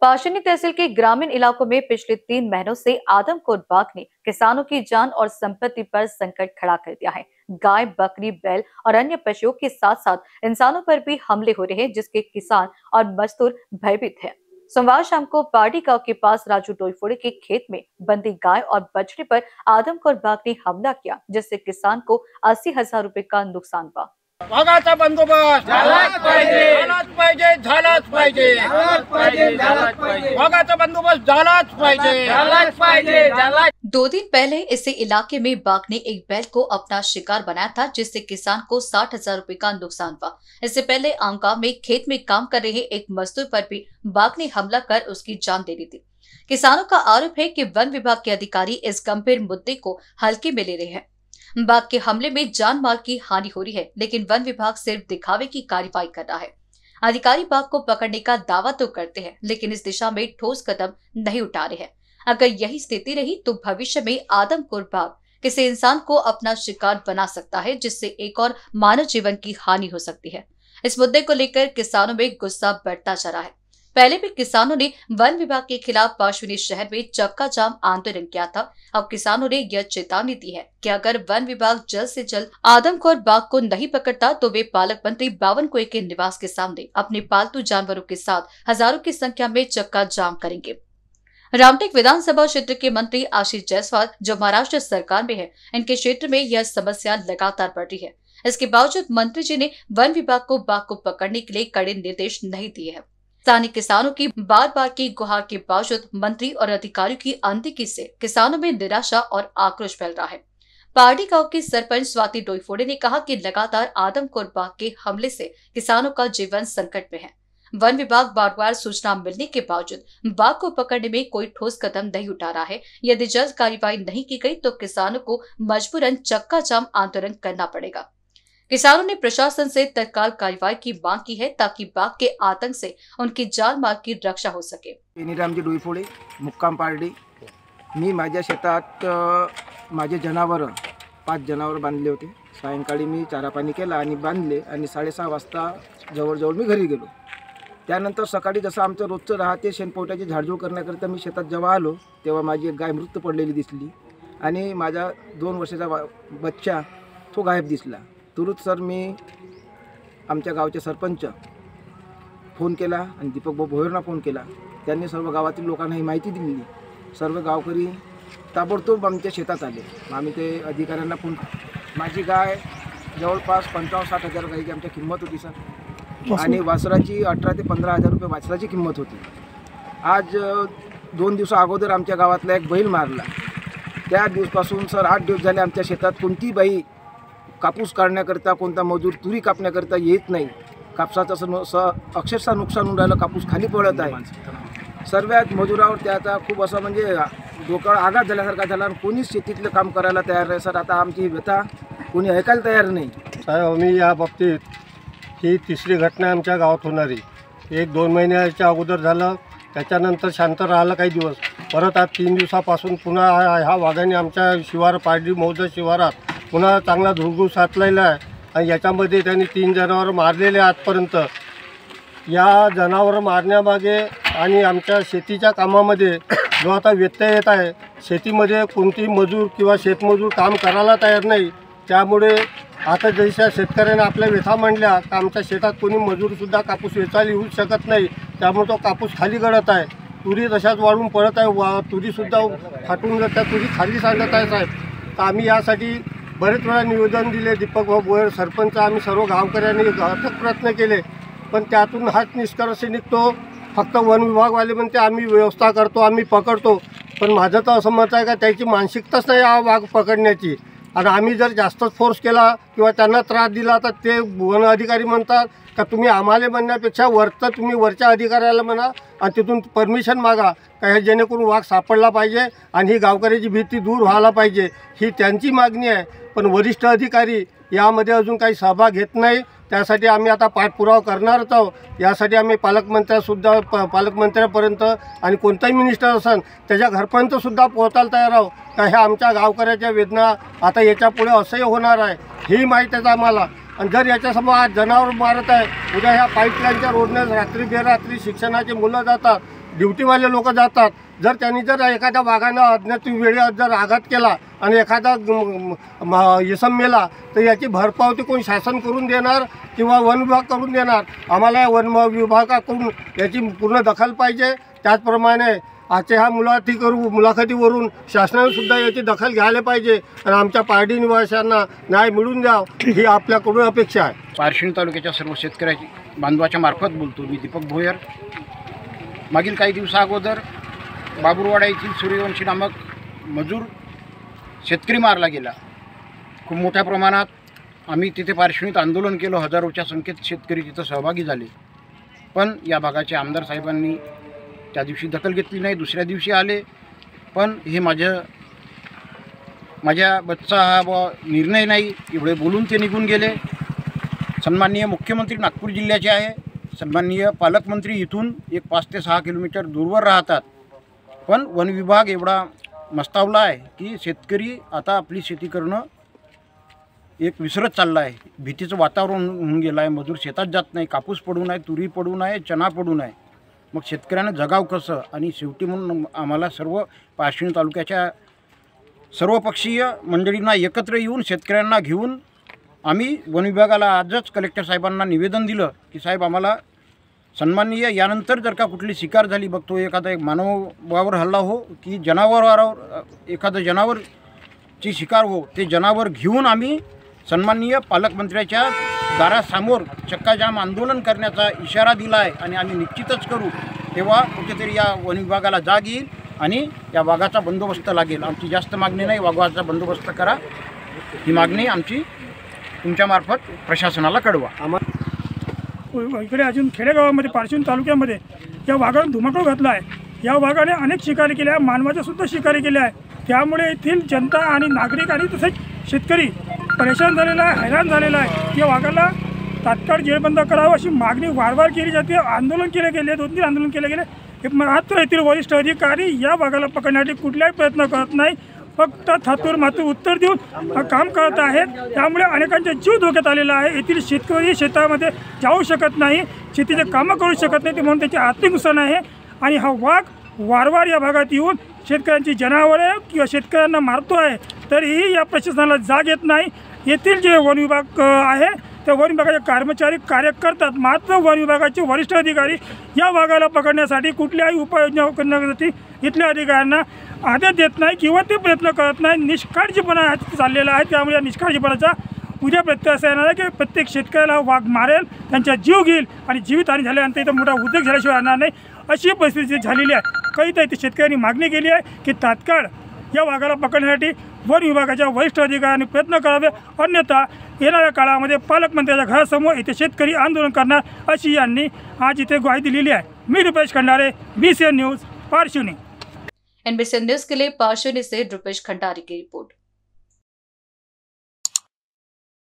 पाशनी तहसील के ग्रामीण इलाकों में पिछले 3 महीनों से आदमखोर बाघ ने किसानों की जान और संपत्ति पर संकट खड़ा कर दिया है। गाय, बकरी, बैल और अन्य पशुओं के साथ साथ इंसानों पर भी हमले हो रहे हैं, जिसके किसान और मजदूर भयभीत हैं। सोमवार शाम को पार्टी गांव के पास राजू डोईफोड़े के खेत में बंदी गाय और बछड़े पर आदमखोर बाघ ने हमला किया, जिससे किसान को 80,000 रुपए का नुकसान हुआ। वाघाचा बंदोबस्त झालाच पाहिजे, झालाच पाहिजे, झालाच पाहिजे, झालाच पाहिजे, झालाच पाहिजे, वाघाचा बंदोबस्त झालाच पाहिजे, झालाच पाहिजे, झालाच। 2 दिन पहले इसी इलाके में बाघ ने एक बैल को अपना शिकार बनाया था, जिससे किसान को 60,000 रुपए का नुकसान हुआ। इससे पहले आंका में खेत में काम कर रहे एक मजदूर पर भी बाघ ने हमला कर उसकी जान दे दी थी। किसानों का आरोप है कि वन विभाग के अधिकारी इस गंभीर मुद्दे को हल्के में ले रहे हैं। बाघ के हमले में जान माल की हानि हो रही है, लेकिन वन विभाग सिर्फ दिखावे की कार्रवाई कर रहा है। अधिकारी बाघ को पकड़ने का दावा तो करते हैं, लेकिन इस दिशा में ठोस कदम नहीं उठा रहे हैं। अगर यही स्थिति रही तो भविष्य में आदमखोर बाघ किसी इंसान को अपना शिकार बना सकता है, जिससे एक और मानव जीवन की हानि हो सकती है। इस मुद्दे को लेकर किसानों में गुस्सा बढ़ता जा रहा है। पहले भी किसानों ने वन विभाग के खिलाफ पाशनी शहर में चक्का जाम आंदोलन किया था। अब किसानों ने यह चेतावनी दी है कि अगर वन विभाग जल्द से जल्द आदमखोर बाघ को नहीं पकड़ता तो वे पालक मंत्री बावन कुएं के निवास के सामने अपने पालतू जानवरों के साथ हजारों की संख्या में चक्का जाम करेंगे। रामटेक विधानसभा क्षेत्र के मंत्री आशीष जायसवाल, जो महाराष्ट्र सरकार में है, इनके क्षेत्र में यह समस्या लगातार बढ़ रही है। इसके बावजूद मंत्री जी ने वन विभाग को बाघ को पकड़ने के लिए कड़े निर्देश नहीं दिए हैं। स्थानीय किसानों की बार बार की गुहार के बावजूद मंत्री और अधिकारियों की अनदेखी से किसानों में निराशा और आक्रोश फैल रहा है। पार्टी गांव की सरपंच स्वाति डोईफोड़े ने कहा कि लगातार आदमखोर बाघ के हमले से किसानों का जीवन संकट में है। वन विभाग बार बार सूचना मिलने के बावजूद बाघ को पकड़ने में कोई ठोस कदम नहीं उठा रहा है। यदि जल्द कार्रवाई नहीं की गई तो किसानों को मजबूरन चक्का जाम आंदोलन करना पड़ेगा। किसानों ने प्रशासन से तत्काल कार्रवाई की मांग की है, ताकि बाघ के आतंक से उनकी जान माल की रक्षा हो सके। रामजी डोईफोड़े, मुक्काम पार्टी। मी माझ्या शेतात माझे जनावर 5 जनावर बांधले होते। सायंकाळी मी चारा पाणी केला आणि बांधले आणि 6:30 वाजता जवळ मी घरी गेलो। त्यानंतर सकाळी जसं आमचं रोजचं राहते शेणपोट्याची झाडझूड करण्याकरिता मी शेतात जेव्हा आलो तेव्हा माझी एक गाय मृत पडलेली दिसली आणि माझा 2 वर्षाचा बच्चा तो गायब दिसला। तुरुत सर मी आमच्या गावचे सरपंच फोन केला आणि दीपक भाऊ भोयरना फोन केला। त्यांनी सर्व गावातील लोकांना ही माहिती दिली। सर्व गावकरी ताबडतोब आमच्या शेतात आले। आम्ही ते अधिकाऱ्यांना फोन, माझी गाय जवळपास 55-60 हजार गायची आमची किंमत होती सर, आणि वासराची 18 ते 15 हजार रुपये वासराची किंमत होती। आज 2 दिवसा अगोदर आमच्या गावातला एक बैल मारला। त्या दिवसापासून सर 8 दिवस झाले आमच्या शेतात कोणती बाई कापूस काढण्याकरता, कोणता मजूर तुरी कापण्याकरता येत नाही। कापसाचं अक्षरशः नुकसान होऊन राहिलं, कापूस खाली पडत आहे। सर्व मजुरावर त्याचा खूप असं म्हणजे डोक्यावर आघात झाल्यासारखा झाला आणि कोणीच शेतीतलं काम करायला तयार नाही सर। आता आमची व्यथा कोणी ऐकायला तयार नाही साहेब। आम्ही या बाबतीत ही 3री घटना आमच्या गावात होणारी। 1-2 महिन्याच्या अगोदर झालं, त्याच्यानंतर शांत राहिलं काही दिवस, परत आज 3 दिवसापासून पुन्हा ह्या वाघाने आमच्या शिवार पारडी मौजा शिवारात पुन्हा चांगला धुळगूस साचलेला आहे आणि याच्यामध्ये त्यांनी 3 जनावर मारलेले आजपर्यंत। या जनावर मारण्यामागे आणि आमच्या शेतीच्या कामामध्ये जो आता व्यत्यय येत आहे, शेतीमध्ये कोणती मजूर किंवा शेतमजूर काम करायला तयार नाही। त्यामुळे आता जशा शेतकऱ्यांना आपल्या व्यथा मांडल्या तर आमच्या शेतात कोणी मजूरसुद्धा कापूस वेचायला येऊ शकत नाही, त्यामुळे तो कापूस खाली गळत आहे। तुरी तशाच वाढून पडत आहे, तुरीसुद्धा फाटून जातात, तुरी खाली सांगत आहे साहेब। तर आम्ही यासाठी बरेच वेळा निवेदन दिले, दीपक भाऊ भोयर सरपंच, आम्ही सर्व गावकऱ्यांनी अथक प्रयत्न केले, पण त्यातून हाच निष्कर्ष निघतो फक्त वन विभागवाले म्हणते आम्ही व्यवस्था करतो, आम्ही पकडतो। पण माझं तर असं मत आहे का त्याची मानसिकताच नाही हा वाघ पकडण्याची, आणि आम्ही जर जास्तच फोर्स केला किंवा त्यांना त्रास दिला तर ते वन अधिकारी म्हणतात का तुम्ही आम्हाला म्हणण्यापेक्षा वरचं तुम्ही वरच्या अधिकाऱ्याला म्हणा आणि तिथून परमिशन मागा का हे जेणेकरून वाघ सापडला पाहिजे आणि ही गावकऱ्याची भीती दूर व्हायला पाहिजे, ही त्यांची मागणी आहे। पण वरिष्ठ अधिकारी यामध्ये अजून काही सहभाग घेत नाही। त्यासाठी आम्ही आता पाठपुरावा करणारच आहोत। यासाठी आम्ही पालकमंत्र्यापर्यंत आणि कोणताही मिनिस्टर असेल त्याच्या घरपर्यंतसुद्धा पोहोचायला तयार आहोत का ह्या आमच्या गावकऱ्याच्या वेदना आता याच्यापुढे असह्य होणार आहे ही माहिती आहे आम्हाला। आणि जर याच्यासमोर आज जनावर मारत आहे, उद्या ह्या पाईपलाईनच्या रोडने रात्री बेरात्री शिक्षणाची मुलं जातात, ड्युटीवाले लोक जातात. जर त्यांनी जर एखाद्या वाघानं अज्ञात वेळी जर आघात केला आणि एखादा इसम मेला तर याची भरपावती कोण शासन करून देणार किंवा वन विभाग करून देणार? आम्हाला वन विभागाकडून याची पूर्ण दखल पाहिजे. त्याचप्रमाणे आजच्या ह्या मुलाखतीवरून शासनाने सुद्धा याची दखल घ्यायला पाहिजे आणि आमच्या पारडी निवासियांना न्याय मिळून द्यावं ही आपल्याकडून अपेक्षा आहे. पारशिवनी तालुक्याच्या सर्व शेतकऱ्याची बांधवाच्या मार्फत बोलतो मी, दीपक भोयर. मागील काही दिवसाअगोदर बाबुरवाडा येथील सूर्यवंशी नामक मजूर शेतकरी मारला गेला. खूप मोठ्या प्रमाणात आम्ही तिथे पारशिवनीत आंदोलन केलं. हजारोच्या संख्येत शेतकरी तिथं सहभागी झाले. पण या भागाचे आमदार साहेबांनी त्या दिवशी दखल घेतली नाही. दुसऱ्या दिवशी आले. पण हे माझ्या बच्चा हा निर्णय नाही एवढे बोलून ते निघून गेले. सन्माननीय मुख्यमंत्री नागपूर जिल्ह्याचे आहे. सन्माननीय पालकमंत्री इथून एक 5 ते 6 किलोमीटर दूरवर राहतात. पण वन विभाग एवढा मस्तावला आहे की शेतकरी आता आपली शेती करणं एक विसरत चालला आहे. भीतीचं वातावरण होऊन गेलं आहे. मजूर शेतात जात नाही. कापूस पडून आहे, तुरी पडून आहे, चणा पडून आहे. मग शेतकऱ्यांना जगाव कसं? आणि शेवटी म्हणून आम्हाला सर्व पारशिवनी तालुक्याच्या सर्वपक्षीय मंडळींना एकत्र येऊन शेतकऱ्यांना घेऊन आम्ही वन विभागाला आजच कलेक्टर साहेबांना निवेदन दिलं की साहेब आम्हाला सन्माननीय यानंतर जर का कुठली शिकार झाली, बघतो एखादा एक मानवावर हल्ला हो की जनावरावर एखादं जनावरची शिकार हो, ते जनावर घेऊन आम्ही सन्माननीय पालकमंत्र्याच्या दारासमोर चक्काजाम आंदोलन करण्याचा इशारा दिला आहे आणि आम्ही निश्चितच करू. तेव्हा कुठेतरी या वन विभागाला जाग येईल आणि या वाघाचा बंदोबस्त लागेल. आमची जास्त मागणी नाही, वाघाचा बंदोबस्त करा ही मागणी आमची तुमच्यामार्फत प्रशासनाला कळवा. इकडे अजून खेडेगावामध्ये पारशिवनी तालुक्यामध्ये या वाघाने धुमाकूळ घातला आहे. या वाघाने अनेक शिकारी केल्या आहे, मानवाच्यासुद्धा शिकारी केल्या आहे. त्यामुळे येथील जनता आणि नागरिक आणि तसेच शेतकरी परेशान झालेला आहे, हैराण झालेला आहे. या वाघाला तात्काळ जेरबंद करावं अशी मागणी वारंवार केली जाते. आंदोलन केले गेले, 2-3 आंदोलन केले गेले. मात्र येथील वरिष्ठ अधिकारी या वाघाला पकडण्यासाठी कुठलाही प्रयत्न करत नाही. फक्त थातूर मातूर उत्तर देऊन काम करत आहेत. त्यामुळे अनेकांचा जीव धोक्यात आलेला आहे. येथील शेतकरी शेतामध्ये जाऊ शकत नाही, शेतीचे कामं करू शकत नाही, म्हणून त्याचे आर्थिक नुकसान आहे. आणि हा वाघ वारंवार या भागात येऊन शेतकऱ्यांची जनावरे किंवा शेतकऱ्यांना मारतो आहे. तरीही या प्रशासनाला जाग येत नाही. येथील जे वन विभाग आहे त्या वन विभागाचे कर्मचारी कार्य करतात, मात्र वन विभागाचे वरिष्ठ अधिकारी या वाघाला पकडण्यासाठी कुठल्याही उपाययोजना करण्यासाठी इथल्या अधिकाऱ्यांना आदेश देत नाही किंवा ते प्रयत्न करत नाही. निष्काळजीपणा चाललेला आहे. त्यामुळे या निष्काळजीपणाचा उद्या प्रत्यय असा येणार आहे की प्रत्येक शेतकऱ्याला वाघ मारेल, त्यांचा जीव घेईल आणि जीवितहानी झाल्यानंतर इथं मोठा उद्योग झाल्याशिवाय राहणार नाही अशी परिस्थिती झालेली आहे. काही तर इथे शेतकऱ्यांनी मागणी केली आहे की तात्काळ या वाघाला पकडण्यासाठी वन विभागाच्या वरिष्ठ अधिकाऱ्यांनी प्रयत्न करावे, अन्यथा येणाऱ्या काळामध्ये पालकमंत्र्याच्या घरासमोर इथे शेतकरी आंदोलन करणार अशी यांनी आज इथे ग्वाही दिलेली आहे. मी Rupesh Khandare, BCN news, Parshivni. NBCN news के लिए पारशिवनी से रुपेश खंडारी की रिपोर्ट.